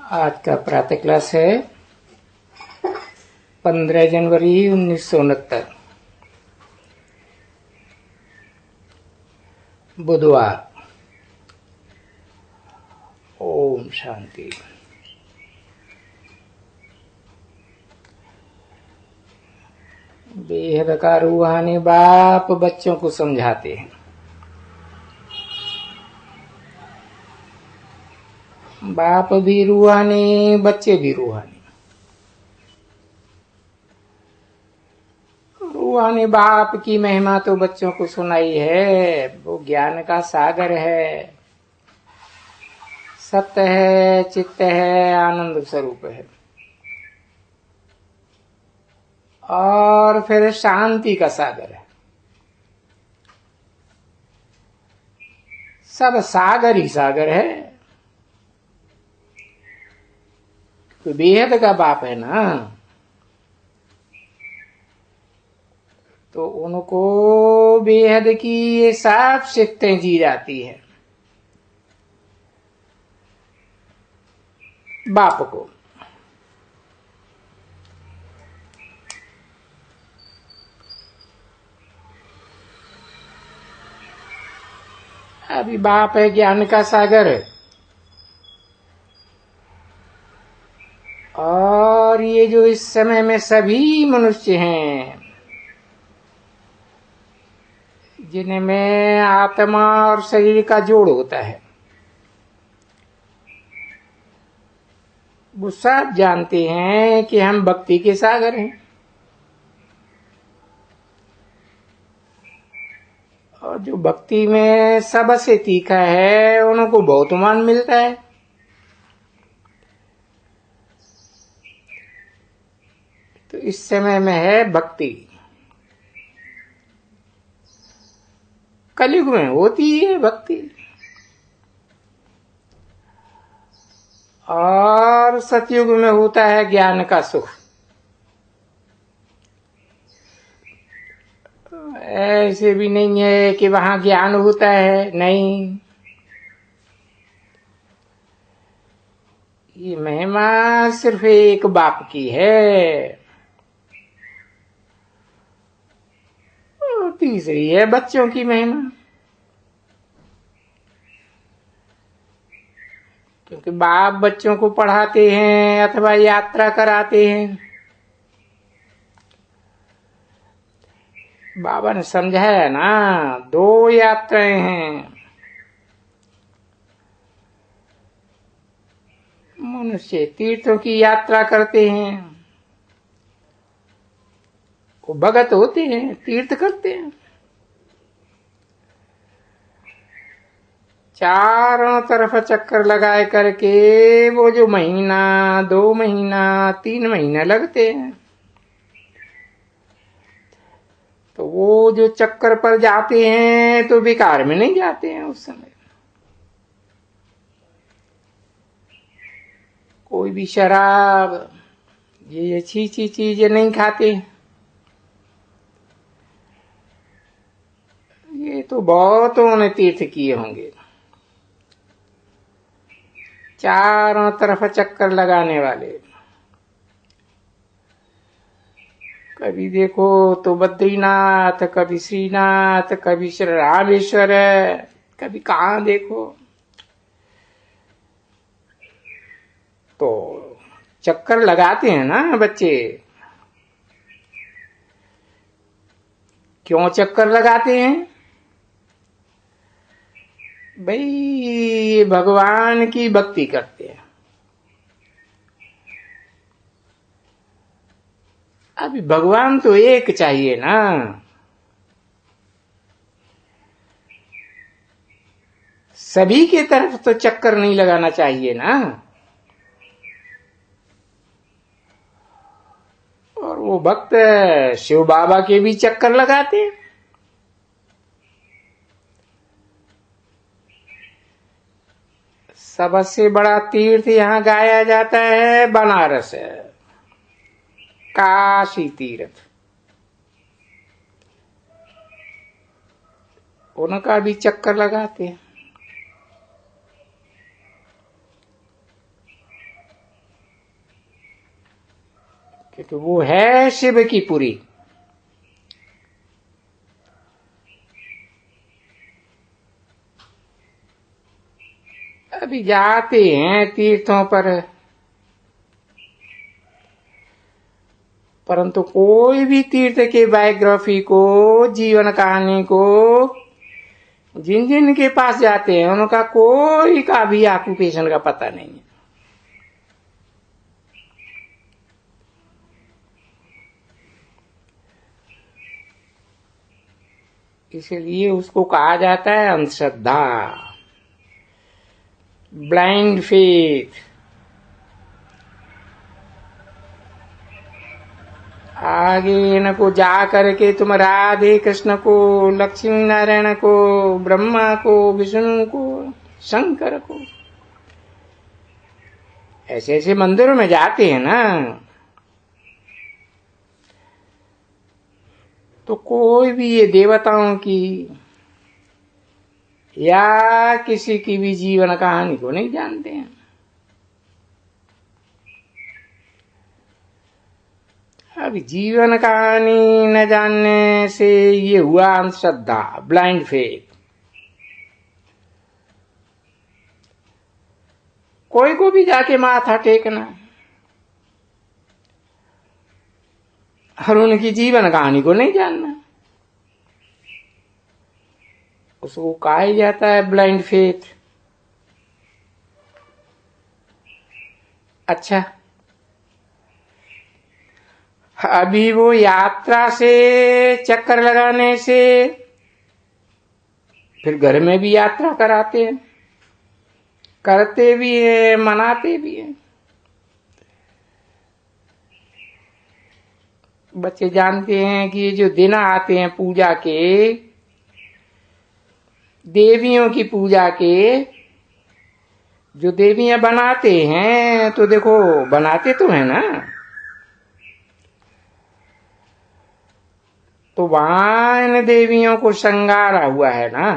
आज का प्रातः क्लास है 15 जनवरी 1969 बुधवार। ओम शांति। बेहद का रूहानी बाप बच्चों को समझाते हैं। बाप भी रूहानी, बच्चे भी रूहानी। रूहानी बाप की महिमा तो बच्चों को सुनाई है। वो ज्ञान का सागर है, सत्य है, चित्त है, आनंद स्वरूप है और फिर शांति का सागर है। सब सागर ही सागर है। तो बेहद का बाप है ना, तो उनको बेहद की ये सब शिफ्टें दी जाती है बाप को। अभी बाप है ज्ञान का सागर और ये जो इस समय में सभी मनुष्य हैं जिनमें आत्मा और शरीर का जोड़ होता है, वो सब जानते हैं कि हम भक्ति के सागर हैं और जो भक्ति में सबसे तीखा है उनको बहुत मान मिलता है। तो इस समय में है भक्ति। कलयुग में होती है भक्ति और सतयुग में होता है ज्ञान का सुख। ऐसे भी नहीं है कि वहां ज्ञान होता है, नहीं। ये महिमा सिर्फ एक बाप की है। और तीसरी है बच्चों की महिमा, क्योंकि बाप बच्चों को पढ़ाते हैं अथवा यात्रा कराते हैं। बाबा ने समझाया ना, दो यात्राएं हैं। मनुष्य तीर्थों की यात्रा करते हैं, वो भगत होते हैं, तीर्थ करते हैं। चारों तरफ चक्कर लगाए करके वो जो महीना, 2 महीना, 3 महीना लगते हैं, तो वो जो चक्कर पर जाते हैं तो बेकार में नहीं जाते हैं। उस समय कोई भी शराब, ये अच्छी चीजें नहीं खाते। ये तो बहुतों ने तीर्थ किए होंगे। चारों तरफ चक्कर लगाने वाले, कभी देखो तो बद्रीनाथ, कभी श्रीनाथ, कभी श्री रामेश्वर, कभी कहाँ देखो। तो चक्कर लगाते हैं ना बच्चे। क्यों चक्कर लगाते हैं भाई? भगवान की भक्ति करते हैं। अभी भगवान तो एक चाहिए ना। सभी के तरफ तो चक्कर नहीं लगाना चाहिए ना। और वो भक्त शिव बाबा के भी चक्कर लगाते हैं। सबसे बड़ा तीर्थ यहां गाया जाता है बनारस, काशी तीर्थ। उनका भी चक्कर लगाते हैं। क्योंकि वो है शिव की पुरी। अभी जाते हैं तीर्थों पर, परंतु कोई भी तीर्थ के बायोग्राफी को, जीवन कहानी को जिन जिन के पास जाते हैं उनका कोई का भी ऑक्यूपेशन का पता नहीं है। इसलिए उसको कहा जाता है अंधश्रद्धा, ब्लाइंड फेथ। आगे इनको जा करके तुम राधे कृष्ण को, लक्ष्मी नारायण को, ब्रह्मा को, विष्णु को, शंकर को, ऐसे ऐसे मंदिरों में जाते हैं ना, तो कोई भी ये देवताओं की या किसी की भी जीवन कहानी को नहीं जानते हैं। अब जीवन कहानी न जानने से ये हुआ अंधश्रद्धा, ब्लाइंड फेथ। कोई को भी जाके माथा टेकना और उनकी जीवन कहानी को नहीं जानना, उसको कहा ही जाता है ब्लाइंड फेथ। अच्छा, अभी वो यात्रा से, चक्कर लगाने से, फिर घर में भी यात्रा कराते हैं, करते भी है, मनाते भी है। बच्चे जानते हैं कि ये जो दिन आते हैं पूजा के, देवियों की पूजा के, जो देवियां बनाते हैं, तो देखो बनाते तो है ना, तो वहां इन देवियों को श्रृंगारा हुआ है ना,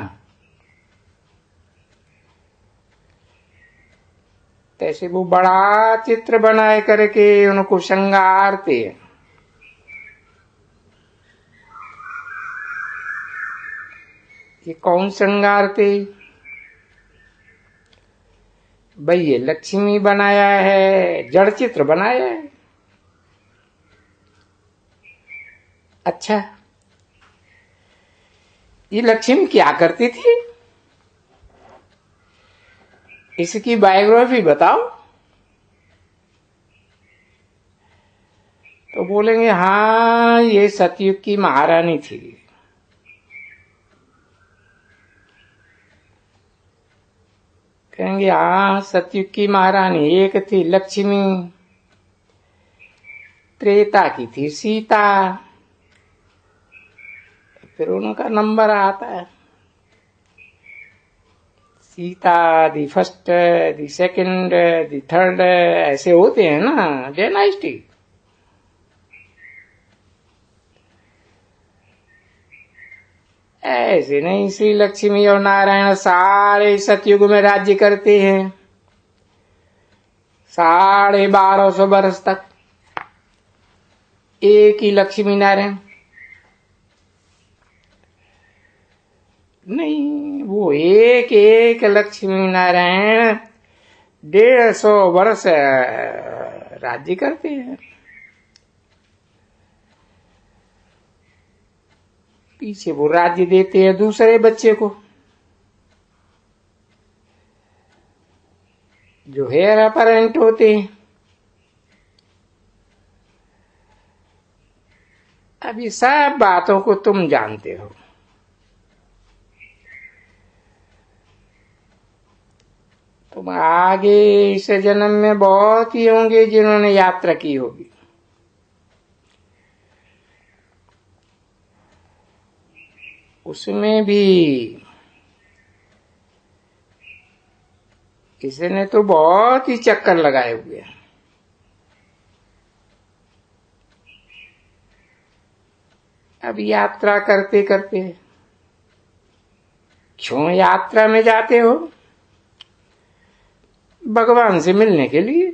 तैसे वो बड़ा चित्र बनाए करके उनको श्रृंगारते हैं। ये कौन श्रृंगारते? भाई ये लक्ष्मी बनाया है, जड़ चित्र बनाया है। अच्छा, ये लक्ष्मी क्या करती थी, इसकी बायोग्राफी बताओ। तो बोलेंगे हाँ ये सतयुग की महारानी थी। कहेंगे हाँ सतयुग की महारानी एक थी लक्ष्मी, त्रेता की थी सीता, फिर उनका नंबर आता है, Sita the first, the second, the third, ऐसे होते हैं ना डायनास्टी। ऐसे नहीं, श्री लक्ष्मी और नारायण सारे सतयुग में राज्य करते हैं 1250 वर्ष तक, एक ही लक्ष्मी नारायण नहीं, वो एक एक लक्ष्मी नारायण 150 वर्ष राज्य करते हैं। पीछे वो राज्य देते हैं दूसरे बच्चे को, जो हेयर अपरेंट होते हैं। अब ये सब बातों को तुम जानते हो। तुम आगे इस जन्म में बहुत ही होंगे जिन्होंने यात्रा की होगी। उसमें भी इसने तो बहुत ही चक्कर लगाए हुए हैं। अब यात्रा करते करते क्यों यात्रा में जाते हो? भगवान से मिलने के लिए।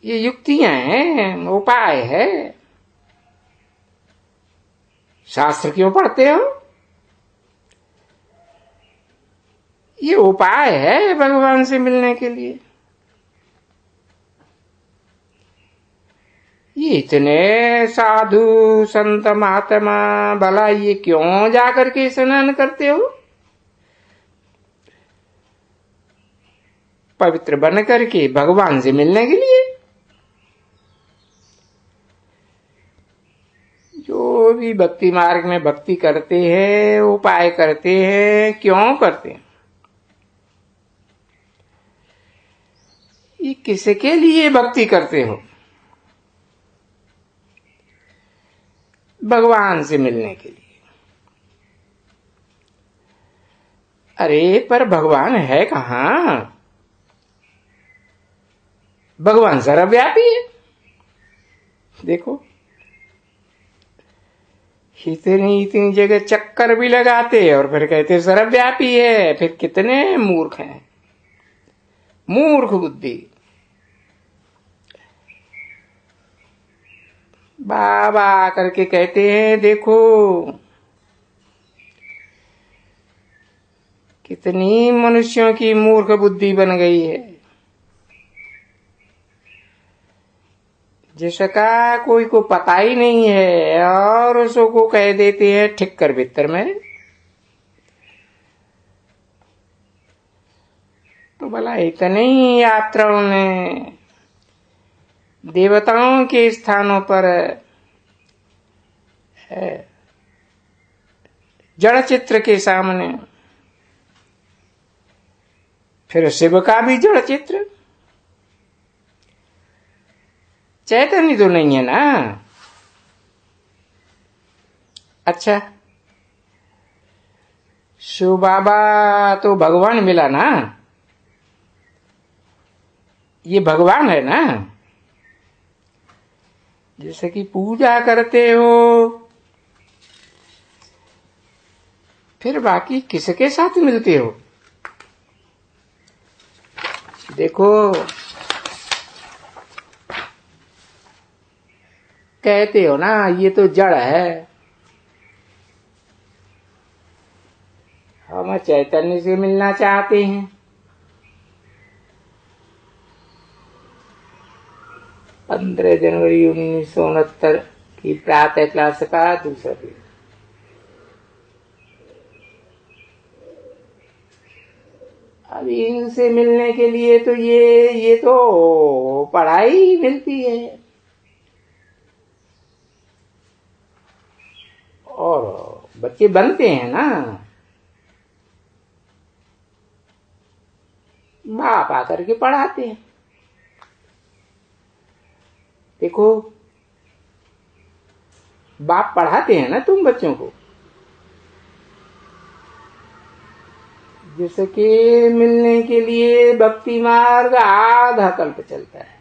ये युक्तियां हैं, उपाय है। शास्त्र क्यों पढ़ते हो? ये उपाय है भगवान से मिलने के लिए। ये इतने साधु संत महात्मा भला ये क्यों जाकर के स्नान करते हो? पवित्र बन करके भगवान से मिलने के लिए। जो भी भक्ति मार्ग में भक्ति करते हैं, उपाय करते हैं, क्यों करते हैं? ये किसके लिए भक्ति करते हो? भगवान से मिलने के लिए। अरे पर भगवान है कहाँ? भगवान सर्वव्यापी है। देखो इतनी इतनी जगह चक्कर भी लगाते और फिर कहते सर्वव्यापी है। फिर कितने मूर्ख हैं, मूर्ख बुद्धि। बाबा आकर के कहते हैं देखो कितनी मनुष्यों की मूर्ख बुद्धि बन गई है, जिसका कोई को पता ही नहीं है और उसको कह देते हैं ठिक्कर भीतर में। तो भला इतने ही यात्राओं में देवताओं के स्थानों पर जड़ चित्र के सामने, फिर शिव का भी जड़ चित्र। चैतन्य तो नहीं है ना। अच्छा शिव बाबा तो भगवान मिला ना, ये भगवान है ना। जैसे कि पूजा करते हो, फिर बाकी किसके साथ मिलते हो? देखो कहते हो ना ये तो जड़ है, हम चैतन्य से मिलना चाहते हैं। 15 जनवरी 1969 की प्रातः क्लास का दूसरा पीरियड। अब इनसे मिलने के लिए तो ये तो पढ़ाई मिलती है और बच्चे बनते हैं ना। बाप आकर के पढ़ाते हैं। देखो बाप पढ़ाते हैं ना तुम बच्चों को, जैसे कि मिलने के लिए भक्ति मार्ग आधा कल्प चलता है,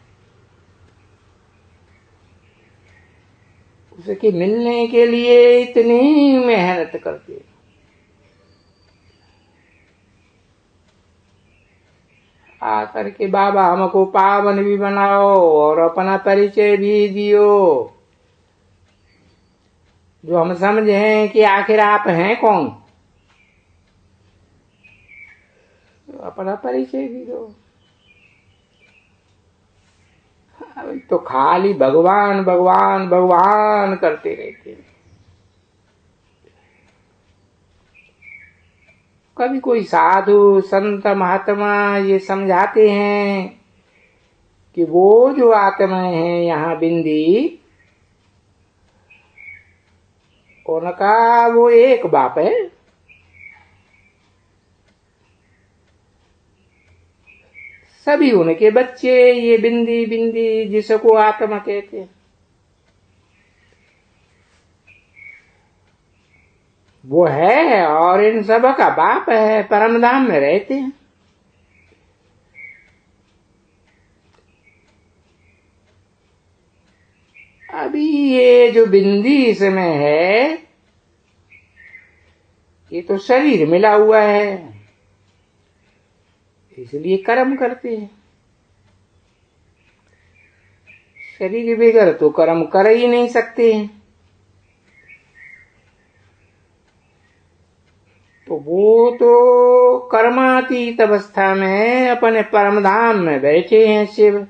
उसे कि मिलने के लिए इतनी मेहनत करते हैं। आकर के बाबा हमको पावन भी बनाओ और अपना परिचय भी दियो, जो हम समझें कि आखिर आप हैं कौन, तो अपना परिचय भी दो। तो खाली भगवान भगवान भगवान करते रहते हैं। कभी कोई साधु संत महात्मा ये समझाते हैं कि वो जो आत्माएं हैं यहाँ बिंदी, उनका वो एक बाप है। सभी उनके बच्चे ये बिंदी बिंदी जिसको आत्मा कहते हैं, वो है और इन सब का बाप है, परम धाम में रहते हैं। अभी ये जो बिंदी इसमें है, ये तो शरीर मिला हुआ है, इसलिए कर्म करते हैं। शरीर के बगैर तो कर्म कर ही नहीं सकते हैं। तो वो तो कर्मातीत अवस्था में अपने परम धाम में बैठे हैं शिव।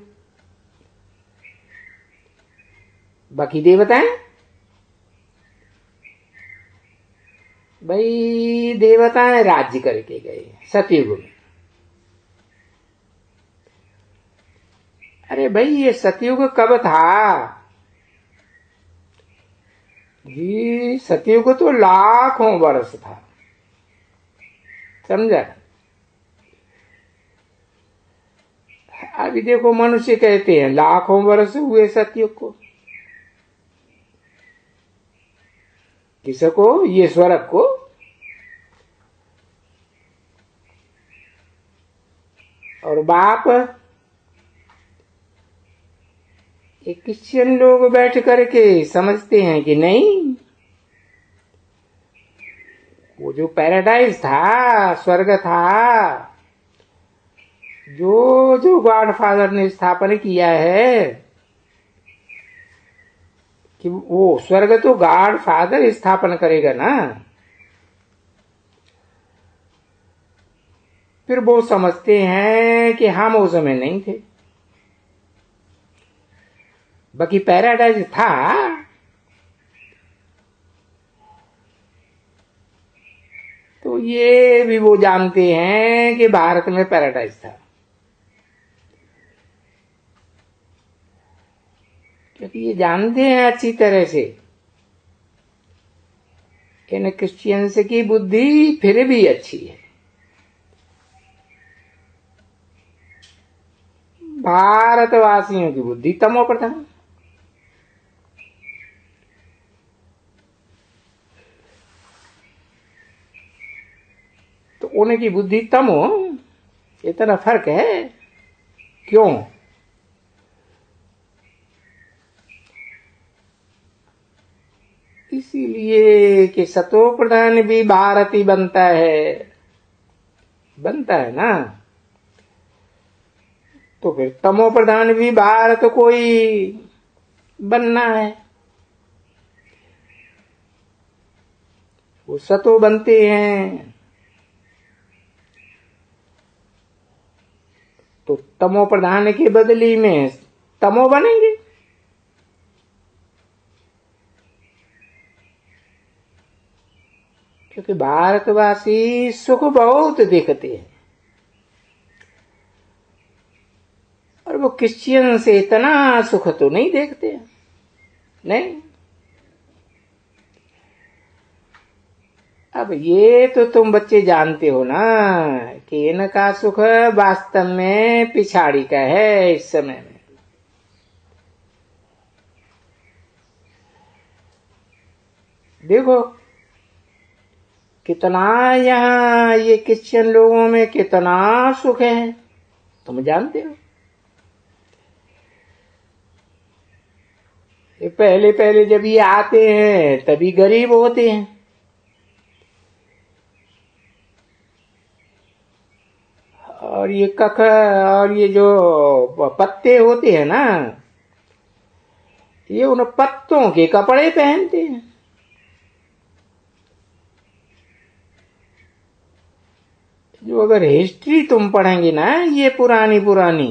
बाकी देवताएं, भाई देवताएं राज्य करके गए सतयुग में। अरे भाई ये सतयुग कब था जी? सतयुग तो लाखों वर्ष था, समझा? अभी देखो मनुष्य कहते हैं लाखों वर्ष हुए सतयुग को। किसको? ये स्वर्ग को। और बाप ये क्रिश्चियन लोग बैठ करके समझते हैं कि नहीं, वो जो पैराडाइज था, स्वर्ग था, जो जो गॉड फादर ने स्थापन किया है, कि वो स्वर्ग तो गॉड फादर स्थापन करेगा ना। फिर वो समझते हैं कि हम उस समय नहीं थे। बाकी पैराडाइज था। तो ये भी वो जानते हैं कि भारत में पैराडाइज था, क्योंकि ये जानते हैं अच्छी तरह से इन क्रिश्चियंस की बुद्धि फिर भी अच्छी है। भारतवासियों की बुद्धि तमो प्रधान। तो उनकी बुद्धि तमो, इतना फर्क है। क्यों? इसीलिए कि सतो प्रधान भी भारती बनता है ना, तो फिर तमो प्रधान भी भारत को ही बनना है। वो सतो बनते हैं तो तमो प्रधान के बदली में तमो बनेंगे। क्योंकि भारतवासी सुख बहुत देखते हैं और वो क्रिश्चियन से इतना सुख तो नहीं देखते हैं। नहीं, अब ये तो तुम बच्चे जानते हो ना कि इनका सुख वास्तव में पिछाड़ी का है इस समय में। देखो कितना यहाँ ये क्रिश्चियन लोगों में कितना सुख है, तुम जानते हो। ये पहले पहले जब ये आते हैं तभी गरीब होते हैं, और ये कख और ये जो पत्ते होते हैं ना, ये उन पत्तों के कपड़े पहनते हैं। जो अगर हिस्ट्री तुम पढ़ेंगे ना ये पुरानी पुरानी,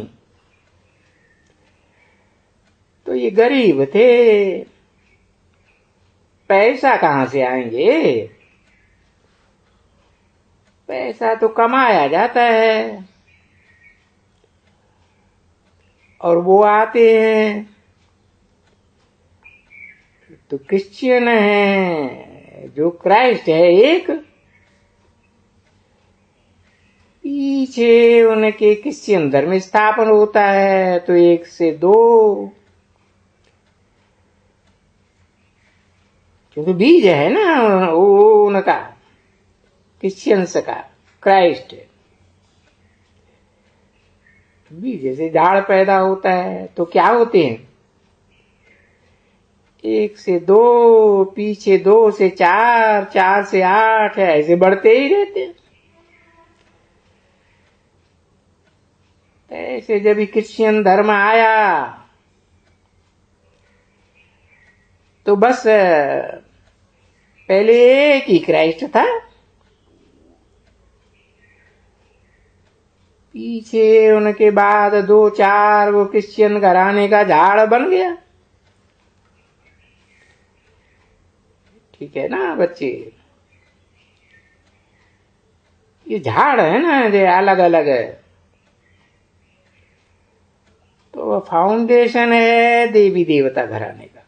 तो ये गरीब थे, पैसा कहां से आएंगे? पैसा तो कमाया जाता है, और वो आते हैं तो क्रिश्चियन है, जो क्राइस्ट है एक, पीछे उनके क्रिश्चियन धर्म स्थापन होता है तो 1 से 2, क्योंकि बीज है ना वो उनका क्रिश्चियंस का, क्राइस्ट बीज से झाड़ पैदा होता है। तो क्या होते हैं 1 से 2, पीछे 2 से 4, 4 से 8, ऐसे बढ़ते ही रहते हैं। ऐसे जब क्रिश्चियन धर्म आया तो बस पहले एक ही क्राइस्ट था, पीछे उनके बाद 2-4 वो क्रिश्चियन घराने का झाड़ बन गया। ठीक है ना बच्चे, ये झाड़ है ना जो अलग अलग है, तो फाउंडेशन है देवी देवता घराने का।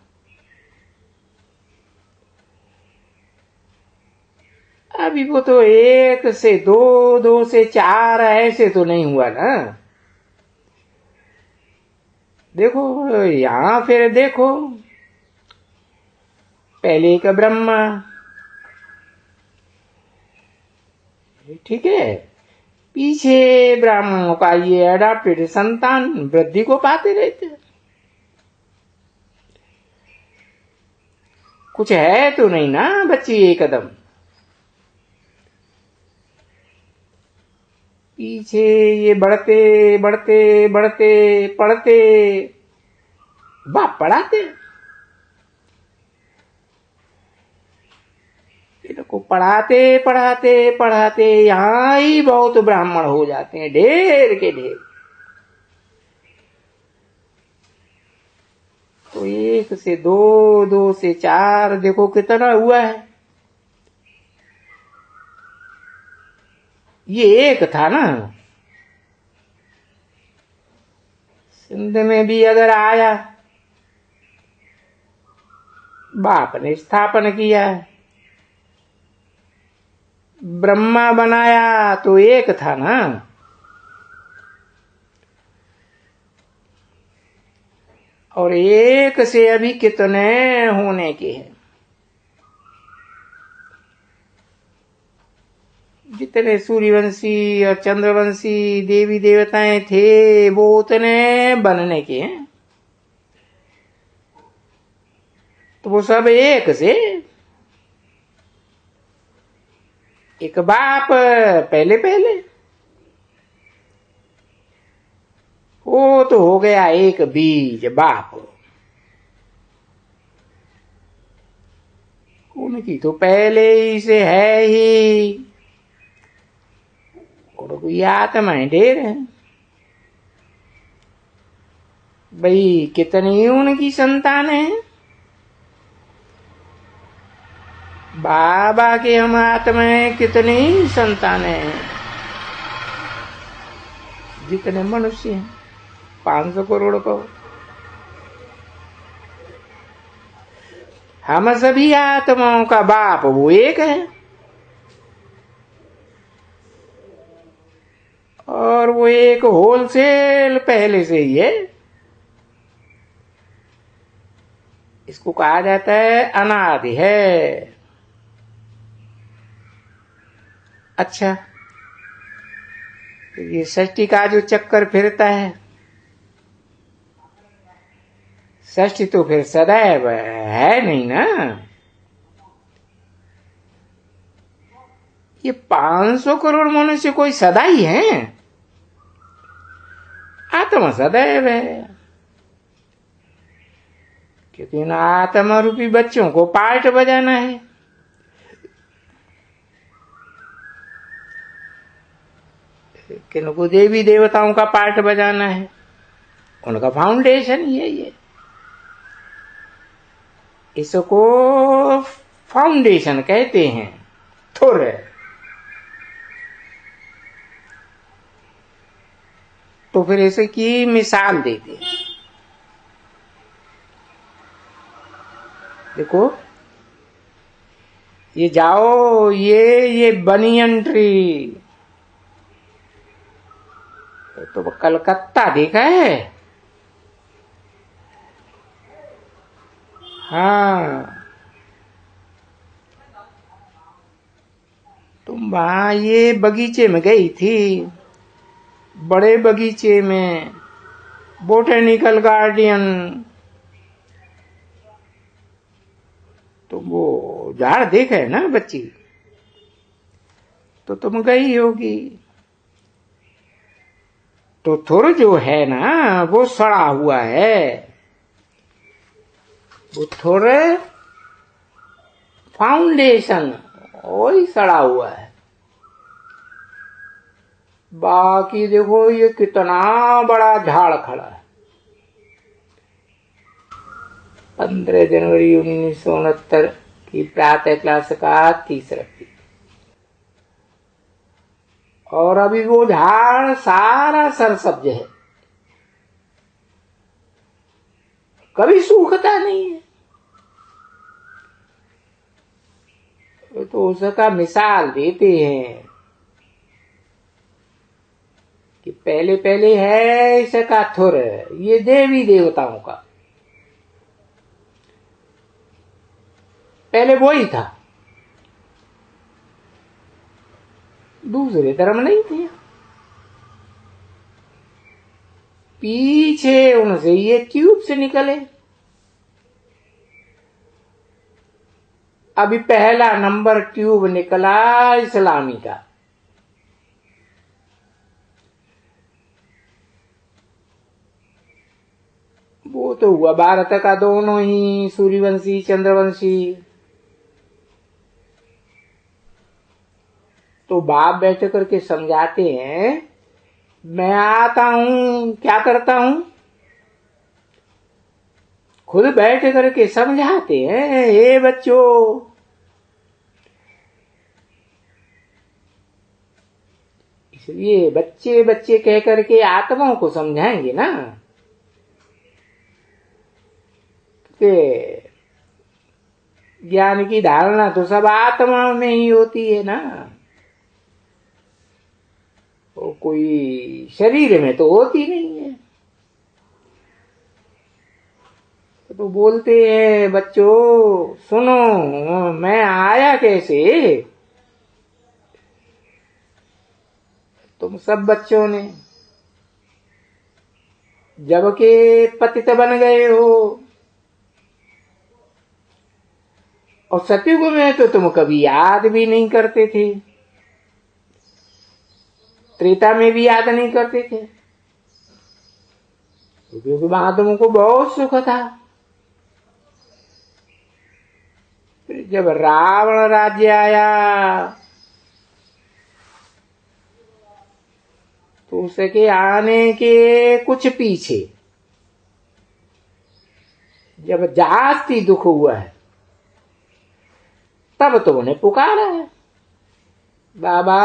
अभी वो तो 1 से 2, 2 से 4 ऐसे तो नहीं हुआ ना। देखो यहां फिर देखो, पहले एक ब्रह्मा, ठीक है, पीछे ब्राह्मणों का ये अडॉप्टेड संतान वृद्धि को पाते रहते। कुछ है तो नहीं ना बच्ची एकदम, पीछे ये बढ़ते बढ़ते बढ़ते पढ़ते बाप पढ़ाते, इनको पढ़ाते पढ़ाते पढ़ाते यहां ही बहुत ब्राह्मण हो जाते हैं, ढेर के ढेर। तो 1 से 2, 2 से 4 देखो कितना हुआ है। ये एक था ना, सिंध में भी अगर आया, बाप ने स्थापन किया, ब्रह्मा बनाया, तो एक था ना। और एक से अभी कितने होने के हैं, जितने सूर्यवंशी और चंद्रवंशी देवी देवताएं थे वो उतने बनने के हैं। तो वो सब एक से, एक बाप पहले पहले, वो तो हो गया एक बीज बाप, उनकी तो पहले ही से है ही, और कोई आत्माएं ढेर है भाई। कितनी उनकी संतान है, बाबा के हम आत्माएं कितनी संतानें हैं, जितने मनुष्य हैं 500 करोड़ को। हम सभी आत्माओं का बाप वो एक है, और वो एक होलसेल पहले से ही है। इसको कहा जाता है अनादि है। अच्छा, ये सृष्टि का जो चक्कर फिरता है, सृष्टि तो फिर सदैव है नहीं ना। ये 500 करोड़ मनुष्य कोई सदा ही है, आत्मा सदैव है, क्योंकि इन आत्मा रूपी बच्चों को पार्ट बजाना है। किनको देवी देवताओं का पार्ट बजाना है, उनका फाउंडेशन ये इसको फाउंडेशन कहते हैं। थोर तो फिर इसकी मिसाल देते हैं। देखो ये जाओ, ये बनियन ट्री, तो कलकत्ता देखा है? हाँ, तुम वहां ये बगीचे में गई थी, बड़े बगीचे में, बोटेनिकल गार्डन, तो वो झाड़ देखा है ना बच्ची, तो तुम गई होगी। तो थोड़ा जो है ना वो सड़ा हुआ है, वो थोड़े फाउंडेशन वही सड़ा हुआ है। बाकी देखो ये कितना बड़ा झाड़ खड़ा है। 15 जनवरी 1969 की प्रातः क्लास का तीसरा पीरियड। और अभी वो झाड़ सारा सरसब्ज है, कभी सूखता नहीं है। तो उसका मिसाल देते हैं कि पहले पहले है इसका थुर, ये देवी देवताओं का पहले वो ही था, दूसरे धर्म नहीं थे। पीछे उनसे ये ट्यूब से निकले। अभी पहला नंबर ट्यूब निकला इस्लामी का। वो तो हुआ भारत का, दोनों ही सूर्यवंशी चंद्रवंशी। तो बाप बैठ करके समझाते हैं, मैं आता हूं क्या करता हूं, खुद बैठ करके समझाते हैं, हे बच्चों इसलिए बच्चे बच्चे कह करके आत्माओं को समझाएंगे ना, कि ज्ञान की धारणा तो सब आत्मा में ही होती है ना, वो कोई शरीर में तो होती नहीं है। तो बोलते हैं बच्चों सुनो, मैं आया कैसे। तुम सब बच्चों ने जब के पतित बन गए हो, और सतयुग में तो तुम कभी याद भी नहीं करते थे, त्रेता में भी याद नहीं करते थे, क्योंकि वहां तुमको बहुत सुख था। फिर जब रावण राज्य आया तो उसके आने के कुछ पीछे जब जास्ती दुख हुआ है, तब तो उन्हें पुकारा है, बाबा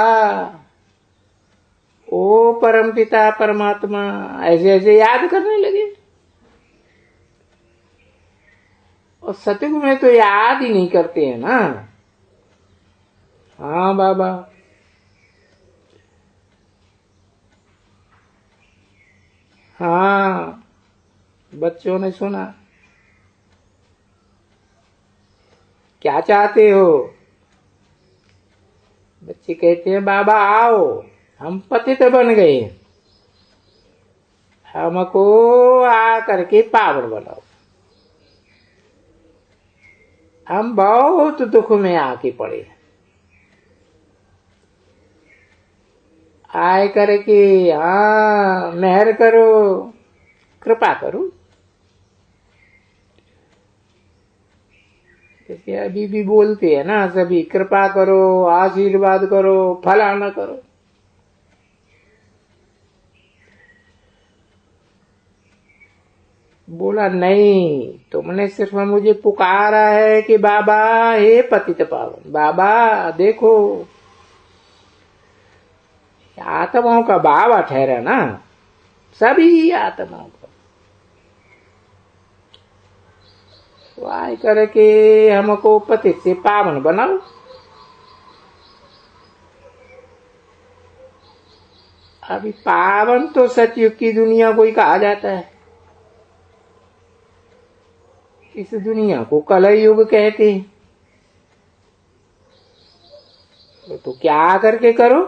ओ परमपिता परमात्मा, ऐसे ऐसे याद करने लगे। और सतयुग में तो याद ही नहीं करते हैं ना। हाँ बाबा, हाँ बच्चों ने सुना। क्या चाहते हो। बच्चे कहते हैं बाबा आओ, हम पतित बन गए, हमको आ करके पावन बनाओ, हम बहुत दुख में आके पड़े, आए करके हाँ मेहर करो, कृपा करो। जैसे अभी भी बोलते हैं ना सभी, कृपा करो, आशीर्वाद करो, फलाना करो। बोला नहीं, तुमने सिर्फ मुझे पुकारा है कि बाबा हे पतित पावन, बाबा देखो आत्माओं का बाबा ठहरा ना, सभी आत्माओं का। तो आए करके हमको पतित से पावन बनाओ। अभी पावन तो सतयुग की दुनिया को ही कहा जाता है, इस दुनिया को कलयुग कहते हैं। तो क्या करके करो,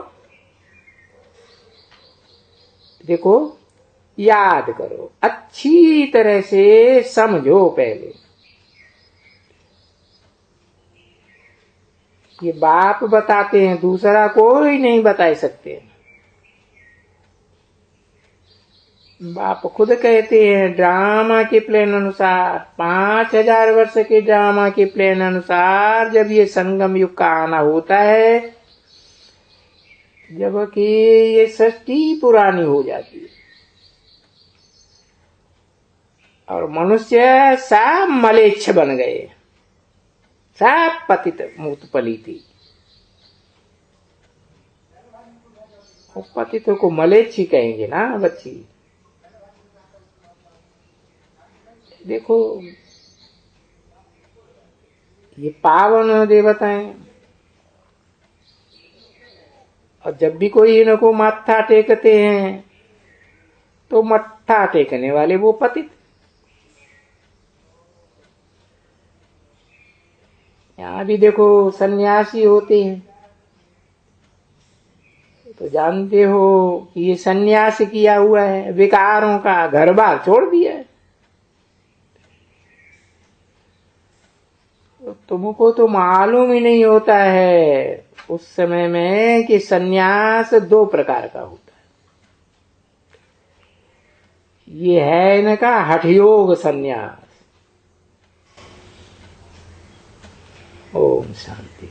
देखो याद करो, अच्छी तरह से समझो। पहले ये बाप बताते हैं, दूसरा कोई नहीं बता सकते। बाप खुद कहते हैं ड्रामा के प्लान अनुसार 5000 वर्ष के ड्रामा के प्लान अनुसार जब ये संगम युग का आना होता है, जबकि ये सृष्टि पुरानी हो जाती है और मनुष्य सब मलेच्छ बन गए, सब पतित मुक्त पलीती। पतितों को मलेच्छ कहेंगे ना बच्ची। देखो ये पावन देवताएं, और जब भी कोई इनको माथा टेकते हैं तो मत्था टेकने वाले वो पतित। यहां भी देखो सन्यासी होते हैं तो जानते हो कि ये सन्यास किया हुआ है, विकारों का घर बार छोड़ दिया है। तुमको तो मालूम ही नहीं होता है उस समय में कि सन्यास 2 प्रकार का होता है। ये है इनका हठयोग सन्यास। ओम शांति।